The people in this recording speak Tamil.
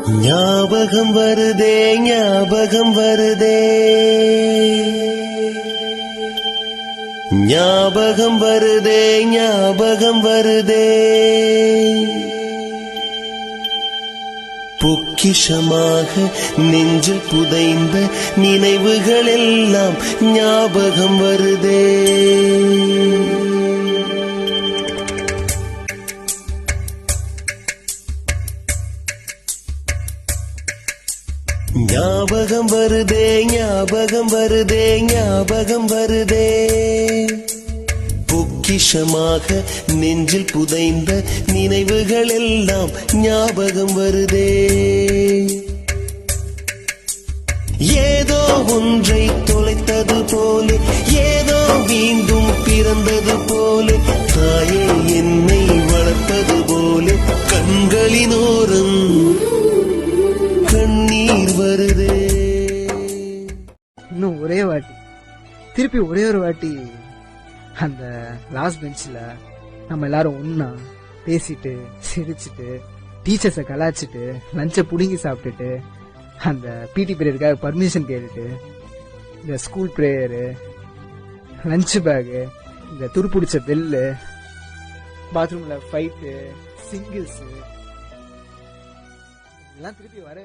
ஞாபகம் வருதே ஞாபகம் வருதே ஞாபகம் வருதே ஞாபகம் வருதே பொக்கிஷமாக நெஞ்சில் புதைந்த நினைவுகள் எல்லாம் ஞாபகம் வருதே. ஞாபகம் வருதே ஞாபகம் வருதே ஞாபகம் வருதே பொக்கிஷமாக நெஞ்சில் புதைந்த நினைவுகள் எல்லாம் ஞாபகம் வருதே. ஏதோ ஒன்றை தொலைத்தது போலே ஏதோ மீண்டும் பிறந்தது போலே தாயே என்னை வளர்ப்பது போலே கண்களினோரம் கண்ணீர் வருதே. இன்னும் ஒரே வாட்டி திருப்பி ஒரே ஒரு வாட்டி அந்த லாஸ்ட் பெஞ்சில் நம்ம எல்லாரும் ஒன்னா பேசிட்டு சிரிச்சுட்டு டீச்சர்ஸை கலாச்சிட்டு லஞ்சை புடுங்கி சாப்பிட்டுட்டு அந்த பிடி பீரியடுக்காக பர்மிஷன் கேட்டுட்டு இந்த ஸ்கூல் ப்ரேயரு லஞ்ச் பேகு இந்த துருப்பிடிச்ச பெல்லு பாத்ரூமில் ஃபைட்டு சிங்கிள்ஸு இதெல்லாம் திருப்பி வர